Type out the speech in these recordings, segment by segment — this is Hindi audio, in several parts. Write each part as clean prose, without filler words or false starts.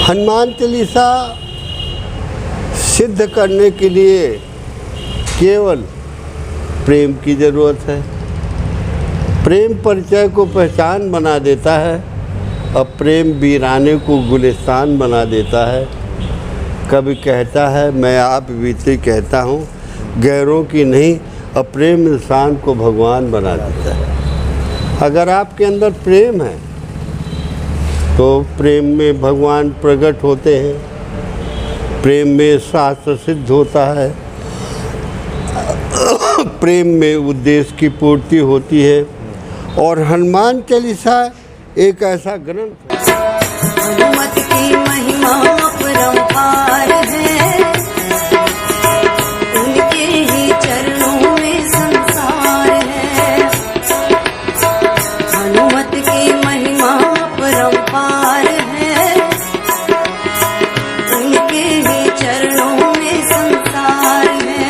हनुमान चालीसा सिद्ध करने के लिए केवल प्रेम की ज़रूरत है। प्रेम परिचय को पहचान बना देता है और प्रेम वीराने को गुलिस्तान बना देता है। कभी कहता है, मैं आप बीते कहता हूँ, गैरों की नहीं, और प्रेम इंसान को भगवान बना देता है। अगर आपके अंदर प्रेम है तो प्रेम में भगवान प्रकट होते हैं, प्रेम में शास्त्र सिद्ध होता है, प्रेम में उद्देश्य की पूर्ति होती है। और हनुमान चालीसा एक ऐसा ग्रंथ है। हनुमत की महिमा अपरंपार है, उनके ही चरणों में संसार है। हनुमत की महिमा अपरंपार है, उनके ही चरणों में संसार है।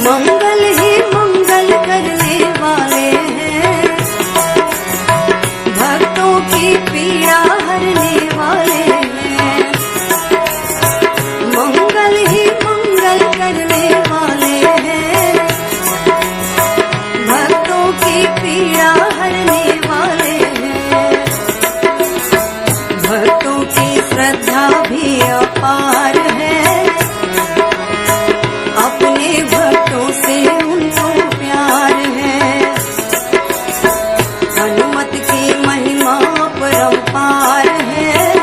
मंगल ही मंगल करने वाले हैं, भक्तों की पीड़ा हरने वाले हैं। मंगल ही मंगल करने वाले हैं, भक्तों की पीड़ा हरने वाले हैं। भक्तों की श्रद्धा भी अपार है, अपने भक्तों से उनको प्यार है। हनुमत की महिमा अपरंपार है,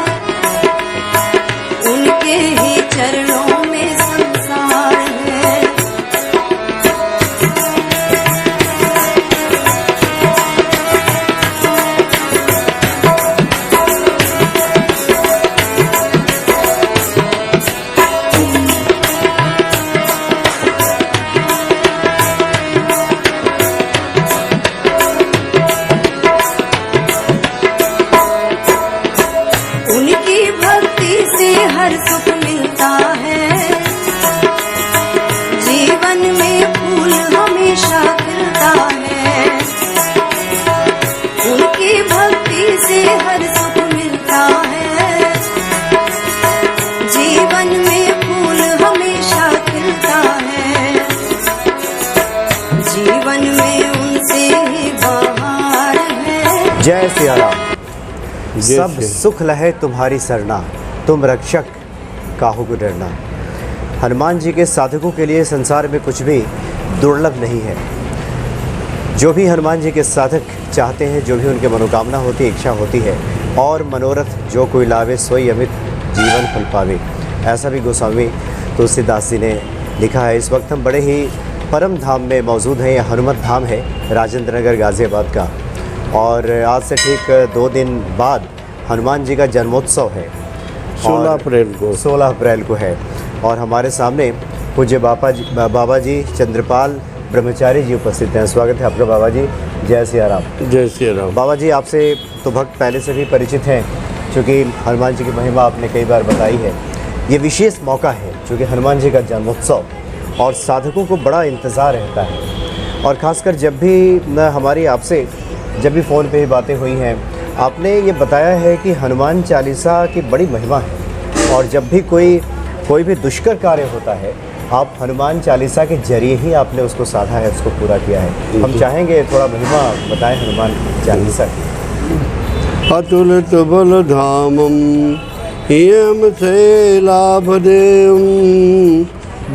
उनके ही चरणों में संसार है। उनकी भक्ति से हर सुख मिलता है, जीवन में फूल हमेशा खिलता है। उनकी भक्ति से हर सुख मिलता है, जीवन में फूल हमेशा खिलता है। जीवन में उनसे ही बहार है। जय सिया राम। जय सब श्री- सुख लहे तुम्हारी सरना, तुम रक्षक काहू को डरना। हनुमान जी के साधकों के लिए संसार में कुछ भी दुर्लभ नहीं है। जो भी हनुमान जी के साधक चाहते हैं, जो भी उनके मनोकामना होती है, इच्छा होती है, और मनोरथ जो कोई लावे सोई अमित जीवन फल पावे, ऐसा भी गोस्वामी तुलसीदास जी ने लिखा है। इस वक्त हम बड़े ही परम धाम में मौजूद हैं। यह हनुमत धाम है, राजेंद्र नगर गाज़ियाबाद का। और आज से ठीक 2 दिन बाद हनुमान जी का जन्मोत्सव है। 16 अप्रैल को 16 अप्रैल को है। और हमारे सामने पूज्य बाबा जी चंद्रपाल ब्रह्मचारी जी उपस्थित हैं। स्वागत है आपका बाबा जी। जय सिया राम। जय श्री राम। बाबा जी, आपसे तो भक्त पहले से भी परिचित हैं, क्योंकि हनुमान जी की महिमा आपने कई बार बताई है। ये विशेष मौका है क्योंकि हनुमान जी का जन्मोत्सव, और साधकों को बड़ा इंतज़ार रहता है। और ख़ासकर जब भी हमारी आपसे जब भी फ़ोन पे ही बातें हुई हैं, आपने ये बताया है कि हनुमान चालीसा की बड़ी महिमा है। और जब भी कोई भी दुष्कर कार्य होता है, आप हनुमान चालीसा के जरिए ही आपने उसको साधा है, उसको पूरा किया है। हम चाहेंगे थोड़ा महिमा बताएं हनुमान चालीसा की। अतुलित बल धामम हियम शैलाभदेवम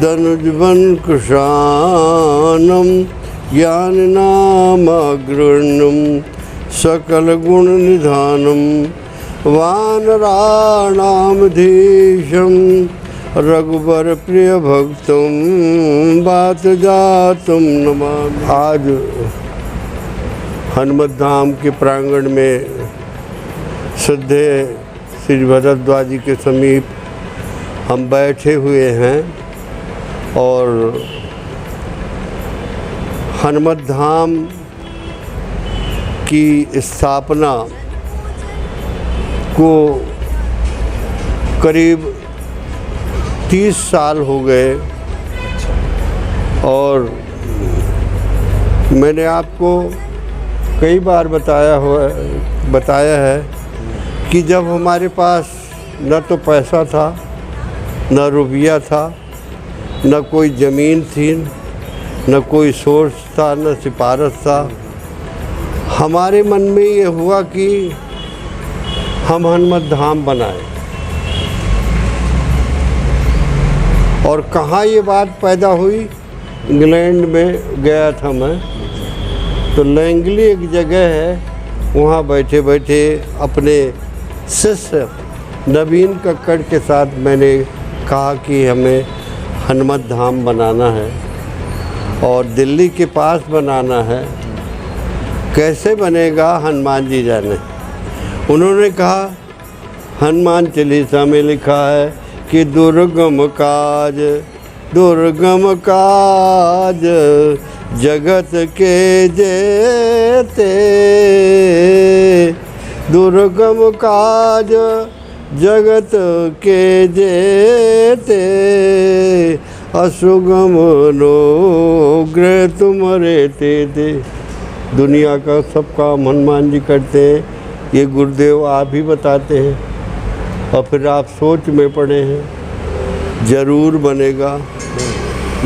धनुजवन कुशानम ज्ञान नाम अग्रणम सकल गुण निधानम वानराणाम धीशम रघुबर प्रिय भक्तम बात जातम नमामि। आज हनुमत धाम के प्रांगण में श्रद्धेय श्री भरद्वाज जी के समीप हम बैठे हुए हैं और हनुमत धाम की स्थापना को करीब 30 साल हो गए और मैंने आपको कई बार बताया है कि जब हमारे पास न तो पैसा था, न रुपया था, न कोई ज़मीन थी, न कोई सोर्स था, न सिफारिश था, हमारे मन में ये हुआ कि हम हनुमत धाम बनाएं। और कहाँ ये बात पैदा हुई? इंग्लैंड में गया था मैं, तो लैंगली एक जगह है, वहाँ बैठे बैठे अपने शिष्य नवीन कक्कड़ के साथ मैंने कहा कि हमें हनुमत धाम बनाना है और दिल्ली के पास बनाना है। कैसे बनेगा हनुमान जी जाने। उन्होंने कहा हनुमान चालीसा में लिखा है कि दुर्गम काज जगत के जेते, दुर्गम काज जगत के जेते, असुगम अनुग्रह तुम्हारे ते। दुनिया का सब काम हनुमान जी करते हैं, ये गुरुदेव आप ही बताते हैं और फिर आप सोच में पड़े हैं, ज़रूर बनेगा।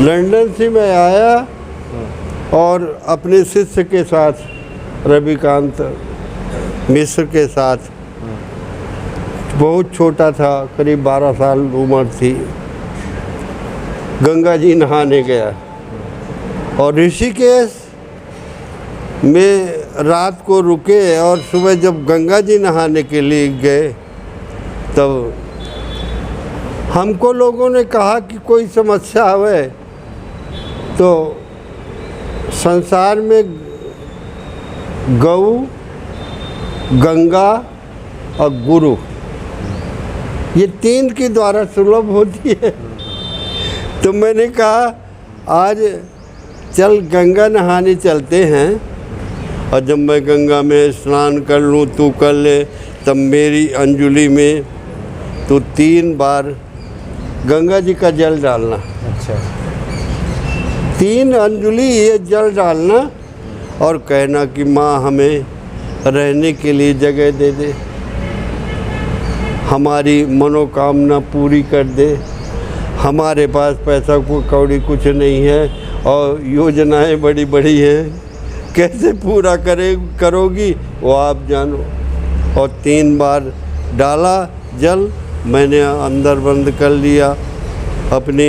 लंदन से मैं आया और अपने शिष्य के साथ रविकांत मिश्र के साथ, बहुत छोटा था, करीब 12 साल उम्र थी, गंगा जी नहाने गया और ऋषिकेश में रात को रुके और सुबह जब गंगा जी नहाने के लिए गए तब हमको लोगों ने कहा कि कोई समस्या है तो संसार में गऊ, गंगा और गुरु, ये 3 के द्वारा सुलभ होती है। तो मैंने कहा आज चल गंगा नहाने चलते हैं और जब मैं गंगा में स्नान कर लूँ, तू कर ले, तब मेरी अंजुली में तो 3 बार गंगा जी का जल डालना। अच्छा। 3 अंजुली ये जल डालना और कहना कि माँ हमें रहने के लिए जगह दे दे, हमारी मनोकामना पूरी कर दे, हमारे पास पैसा को कौड़ी कुछ नहीं है और योजनाएं बड़ी बड़ी हैं, कैसे पूरा करोगी वो आप जानो। और 3 बार डाला जल, मैंने अंदर बंद कर लिया अपनी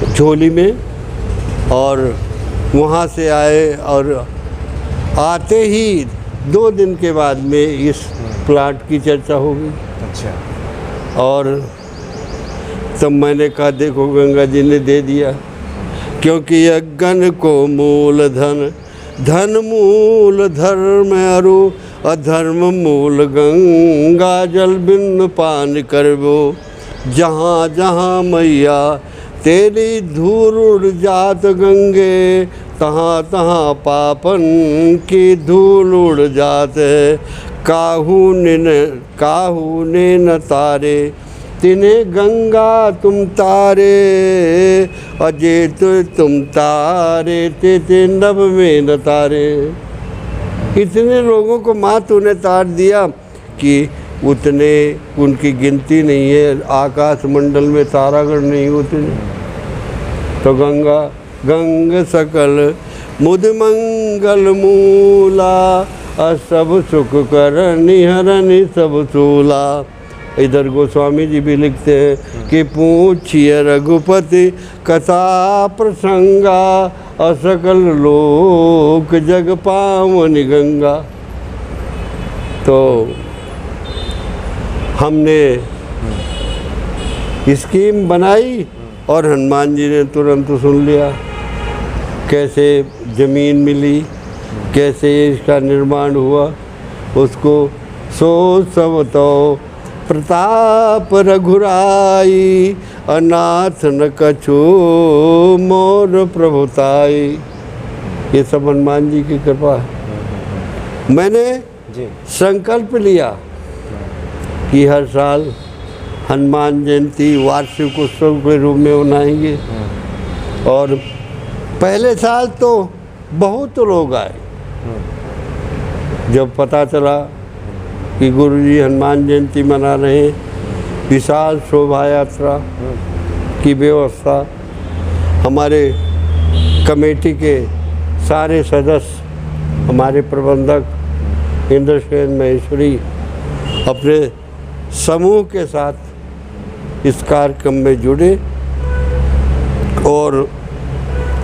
झोली में और वहाँ से आए और आते ही 2 दिन के बाद में इस प्लाट की चर्चा हो गई। अच्छा। और तब मैंने कहा देखो गंगा जी ने दे दिया, क्योंकि यज्ञ को मूल धन, धन मूल धर्म अरु, अधर्म मूल गंगा जल बिन पान करबो, जहाँ जहाँ मैया तेरी धूल उड़ जात गंगे, तहाँ तहाँ पापन की धूल उड़ जात है। काहू ने न तारे तिन्हें गंगा तुम तारे, अजय तुम तारे ते नभ में न तारे। इतने लोगों को माँ तूने तार दिया कि उतने उनकी गिनती नहीं है, आकाश मंडल में तारागण नहीं होते। तो गंगा गंग सकल मुद मंगल मूला, सब सुख कर निहरनि सब सूला। इधर गोस्वामी जी भी लिखते हैं कि पूछिए रघुपति कथा प्रसंगा, असकल लोक जग पावनि गंगा। तो हमने स्कीम बनाई और हनुमान जी ने तुरंत सुन लिया, कैसे ज़मीन मिली, कैसे इसका निर्माण हुआ, उसको सो सब तो प्रताप रघुराई, अनाथ न कछु मोर प्रभुताई। ये सब हनुमान जी की कृपा है। मैंने जी संकल्प लिया कि हर साल हनुमान जयंती वार्षिक उत्सव के रूप में मनाएंगे। और पहले साल तो बहुत लोग आए। जब पता चला कि गुरुजी हनुमान जयंती मना रहे हैं, विशाल शोभा यात्रा की व्यवस्था, हमारे कमेटी के सारे सदस्य, हमारे प्रबंधक इंद्रसेन महेश्वरी अपने समूह के साथ इस कार्यक्रम में जुड़े। और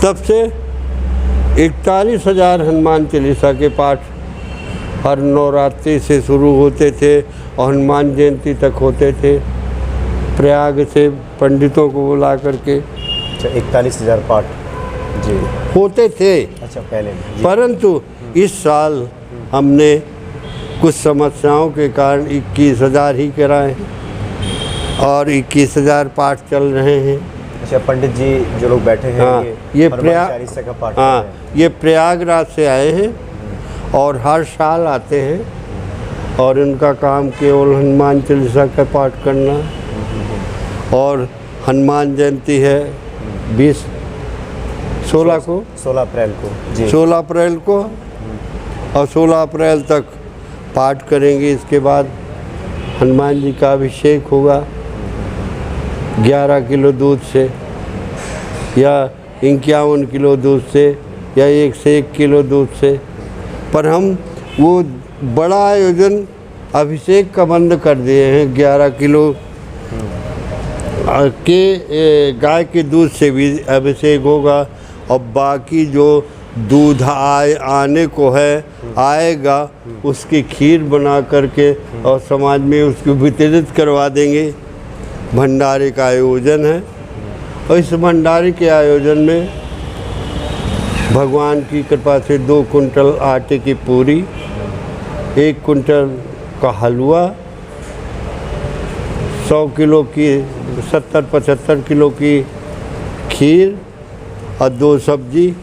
तब से 41,000 हनुमान चालीसा के पाठ हर नवरात्रि से शुरू होते थे और हनुमान जयंती तक होते थे। प्रयाग से पंडितों को बुला करके अच्छा 41,000 पाठ जी होते थे। अच्छा पहले जी। परंतु इस साल हमने कुछ समस्याओं के कारण 21,000 ही कराए और 21,000 पाठ चल रहे हैं। अच्छा पंडित जी जो लोग बैठे हैं हाँ, ये हनुमान प्रयाग चालीसा का पाठ कर रहे हाँ, हैं। ये प्रयागराज से आए हैं और हर साल आते हैं और इनका काम केवल हनुमान चालीसा का पाठ करना। और हनुमान जयंती है 16 को 16 अप्रैल को जी 16 अप्रैल को और 16 अप्रैल तक पाठ करेंगे। इसके बाद हनुमान जी का अभिषेक होगा 11 किलो दूध से या 51 किलो दूध से या 1 से 1 किलो दूध से। पर हम वो बड़ा आयोजन अभिषेक का बंद कर दिए हैं। 11 किलो के गाय के दूध से भी अभिषेक होगा और बाकी जो दूध आने को है आएगा उसकी खीर बना करके और समाज में उसको वितरित करवा देंगे। भंडारे का आयोजन है और इस भंडारे के आयोजन में भगवान की कृपा से 2 कुंटल आटे की पूरी, 1 कुंटल का हलवा, 100 किलो की 70-75 किलो की खीर और 2 सब्जी,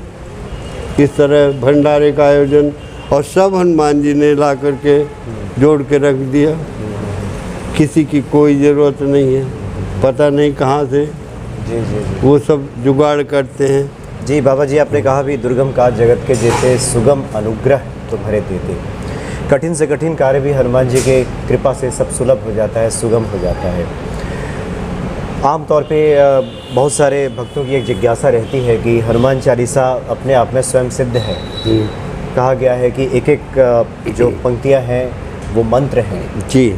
इस तरह भंडारे का आयोजन। और सब हनुमान जी ने ला करके जोड़ के रख दिया। किसी की कोई ज़रूरत नहीं है, पता नहीं कहाँ से जी जी जी वो सब जुगाड़ करते हैं। जी बाबा जी आपने कहा भी दुर्गम काज जगत के जेते, सुगम अनुग्रह तुम्हारे देते। कठिन से कठिन कार्य भी हनुमान जी के कृपा से सब सुलभ हो जाता है, सुगम हो जाता है। आमतौर पे बहुत सारे भक्तों की एक जिज्ञासा रहती है कि हनुमान चालीसा अपने आप में स्वयं सिद्ध है। कहा गया है कि एक एक जो पंक्तियां हैं वो मंत्र हैं जी।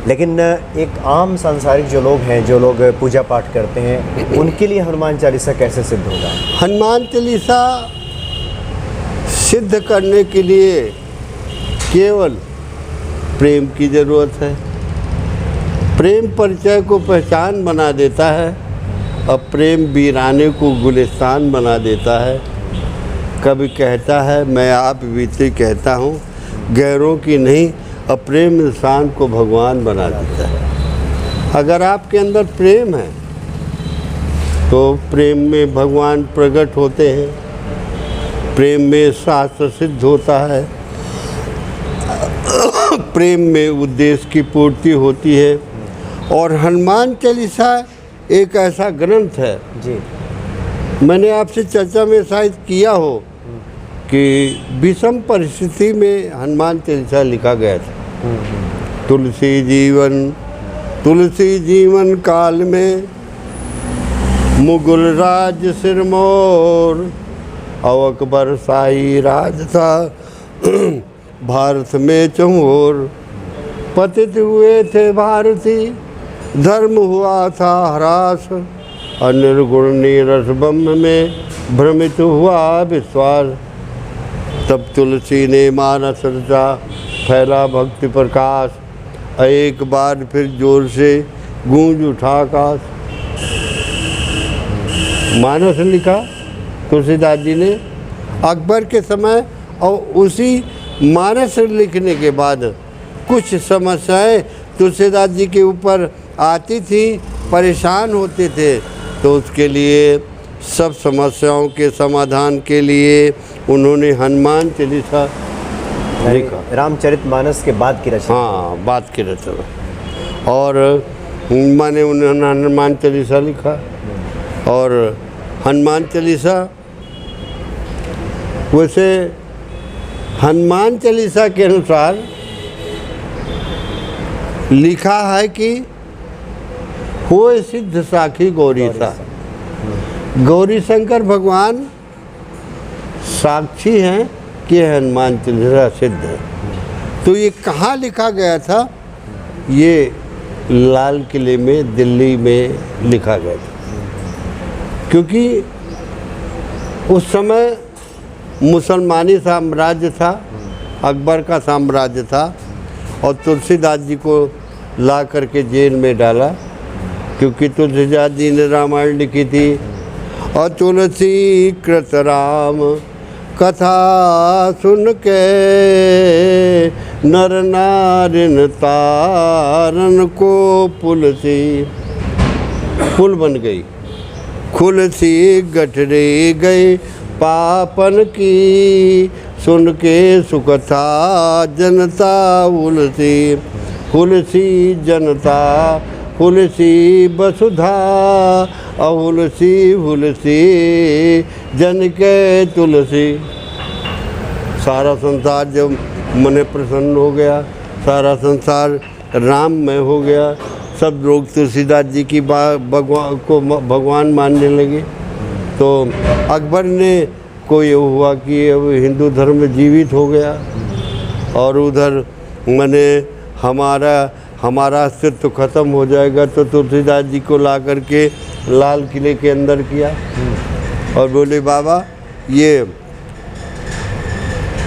लेकिन एक आम सांसारिक जो लोग हैं, जो लोग पूजा पाठ करते हैं, उनके लिए हनुमान चालीसा कैसे सिद्ध होगा? हनुमान चालीसा सिद्ध करने के लिए केवल प्रेम की ज़रूरत है। प्रेम परिचय को पहचान बना देता है और प्रेम वीराने को गुलिस्तान बना देता है। कभी कहता है, मैं आप बीते कहता हूँ, गैरों की नहीं, और प्रेम इंसान को भगवान बना देता है। अगर आपके अंदर प्रेम है तो प्रेम में भगवान प्रकट होते हैं, प्रेम में शास्त्र सिद्ध होता है, प्रेम में उद्देश्य की पूर्ति होती है। और हनुमान चालीसा एक ऐसा ग्रंथ है, जी मैंने आपसे चर्चा में शायद किया हो कि विषम परिस्थिति में हनुमान चालीसा लिखा गया था। तुलसी जीवन काल में मुगल राज सिरमौर, और अकबर शाही राज था भारत में चमोर। पतित हुए थे भारती, धर्म हुआ था ह्रास, अनिर्गुण नीरस ब्रह्म में भ्रमित हुआ विश्वास। तब तुलसी ने मानस रचा, फैला भक्ति प्रकाश, एक बार फिर जोर से गूंज उठा आकाश। मानस लिखा तुलसीदास जी ने अकबर के समय, और उसी मानस लिखने के बाद कुछ समस्याएं तुलसीदास जी के ऊपर आती थी, परेशान होते थे, तो उसके लिए सब समस्याओं के समाधान के लिए उन्होंने हनुमान चालीसा लिखा। रामचरितमानस के बाद की रचना। हाँ, बात की रचना। और मैंने उन्होंने हनुमान चालीसा लिखा। और हनुमान चालीसा, वैसे हनुमान चालीसा के अनुसार लिखा है कि होए सिद्ध साखी गौरी सा। गौरी शंकर भगवान साक्षी हैं कि हनुमान चालीसा सिद्ध है। तो ये कहाँ लिखा गया था? ये लाल किले में, दिल्ली में लिखा गया था, क्योंकि उस समय मुसलमानी साम्राज्य था, अकबर का साम्राज्य था, और तुलसीदास जी को ला करके जेल में डाला, क्योंकि तुलसीदास जी ने रामायण लिखी थी। और तुलसी कृत राम कथा सुन के नर नारिन तारन को पुलसी। पुल बन गई, खुलसी गठरे गए पापन की, सुन के सुखथा जनता उलसी। हुलसी जनता हुलसी वसुधा, अहुलसी हुलसी जन के तुलसी। सारा संसार जब मन प्रसन्न हो गया, सारा संसार राममय हो गया, सब लोग तुलसीदास जी की भगवान मानने लगे। तो अकबर ने को ये हुआ कि अब हिंदू धर्म जीवित हो गया, और उधर मैंने हमारा अस्तित्व ख़त्म हो जाएगा, तो तुलसीदास जी को ला करके लाल किले के अंदर किया और बोले बाबा ये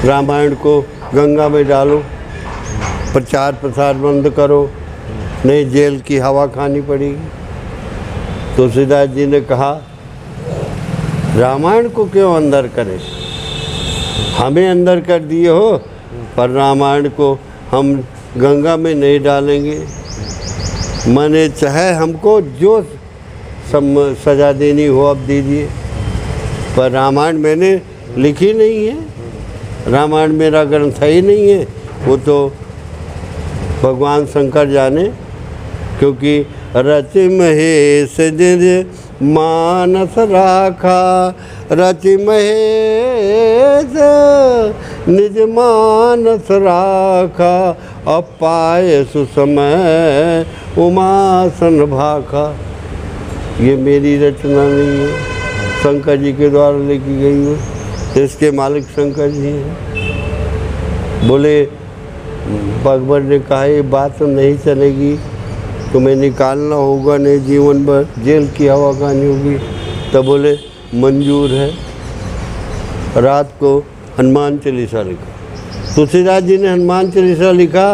रामायण को गंगा में डालो, प्रचार प्रसार बंद करो, नहीं जेल की हवा खानी पड़ेगी। तुलसीदास जी ने कहा रामायण को क्यों अंदर करें, हमें अंदर कर दिए हो, पर रामायण को हम गंगा में नहीं डालेंगे। मैंने चाहे हमको जो सज़ा देनी हो अब दीजिए, पर रामायण मैंने लिखी नहीं है, रामायण मेरा ग्रंथ ही नहीं है, वो तो भगवान शंकर जाने। क्योंकि रचि महेश निज मानस राखा, रचि महेश निज मानस राखा, अपाय सुसमय उमासन भाखा। ये मेरी रचना नहीं है, शंकर जी के द्वारा लिखी गई है, इसके मालिक शंकर जी हैं। बोले अकबर ने कहा ये बात तो नहीं चलेगी, तुम्हें निकालना होगा, नहीं जीवन भर जेल की हवा खानी होगी। तब बोले मंजूर है। रात को हनुमान चालीसा लिखा, तुलसीदास जी ने हनुमान चालीसा लिखा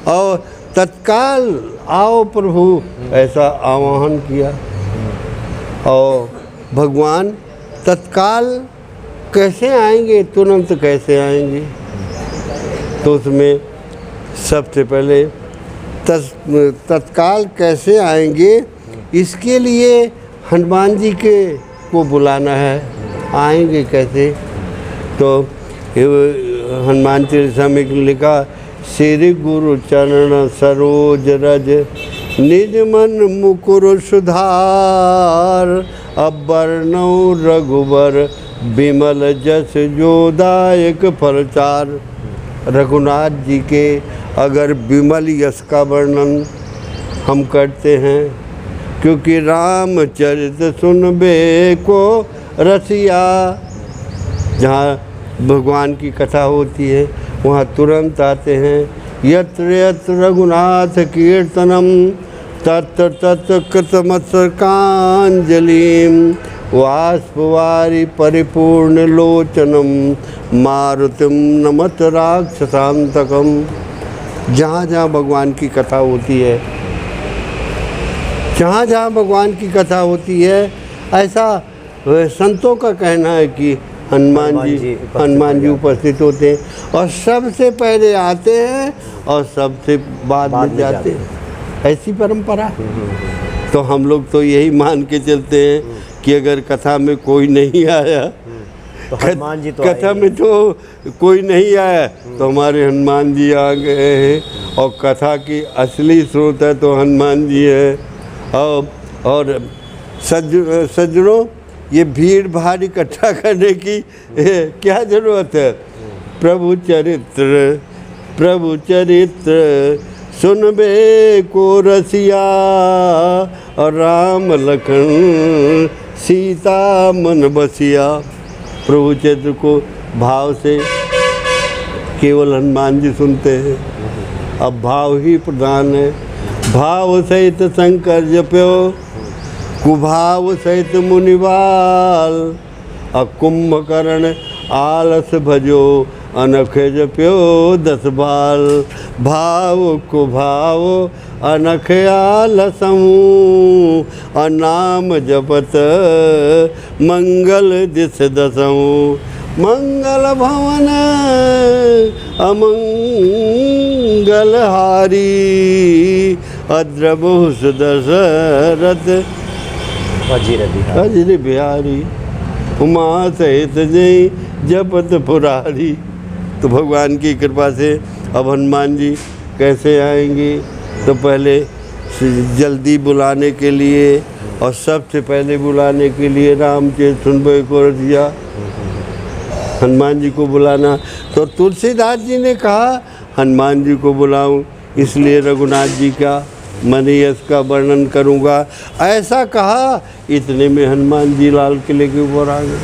और तत्काल आओ प्रभु ऐसा आह्वान किया, और भगवान तत्काल कैसे आएंगे, तुरंत कैसे आएंगे। तो उसमें सबसे पहले तत्काल कैसे आएंगे, इसके लिए हनुमान जी को बुलाना है, आएंगे कैसे। तो हनुमान चालीसा में लिखा श्री गुरु चरण सरोज रज, निज मन मुकुर सुधार, अबरनौ रघुबर विमल जस जोदायक फलचार। रघुनाथ जी के अगर विमल यश का वर्णन हम करते हैं, क्योंकि रामचरित सुनबे को रसिया, जहाँ भगवान की कथा होती है वहाँ तुरंत आते हैं। यत्र यत्र रघुनाथ कीर्तनम तत्र तत्र कृतमस्तकांजलिं, वाष्पवारि परिपूर्ण लोचनम मारुतिम नमत राक्षसांतकम। जहाँ जहाँ भगवान की कथा होती है, जहाँ जहाँ भगवान की कथा होती है, ऐसा संतों का कहना है कि हनुमान जी उपस्थित होते हैं, और सबसे पहले आते हैं और सबसे बाद में जाते हैं। ऐसी परंपरा है। तो हम लोग तो यही मान के चलते हैं कि अगर कथा में कोई नहीं आया, तो हनुमान जी तो कथा आए में तो कोई नहीं आया तो हमारे हनुमान जी आ गए हैं। और कथा की असली स्रोत है तो हनुमान जी है। और सज्जनों, ये भीड़ भाड़ इकट्ठा करने की क्या ज़रूरत है। प्रभु चरित्र सुनबे को रसिया, और राम लखन सीता मन बसिया। प्रभु चरित्र को भाव से केवल हनुमान जी सुनते हैं। अब भाव ही प्रधान है। भाव सहित शंकर जप्यो, कुभाव सहित मुनिवाल। कुंभकर्ण आलस भजो, अनख जप्यो 10 बाल। भाव कुभाव अनख आलसमू, नाम जपत मंगल दिस दसमू। मंगल भवन अमंगल हारी, अद्रभु दशरथ अजर बिहारी। उमा सहित जय जपत पुरारी। तो भगवान की कृपा से अब हनुमान जी कैसे आएंगे, तो पहले जल्दी बुलाने के लिए और सबसे पहले बुलाने के लिए रामचरित सुनबे को दिया, हनुमान जी को बुलाना। तो तुलसीदास जी ने कहा हनुमान जी को बुलाऊं, इसलिए रघुनाथ जी का मनयस का वर्णन करूंगा। ऐसा कहा, इतने में हनुमान जी लाल किले के ऊपर आ गए।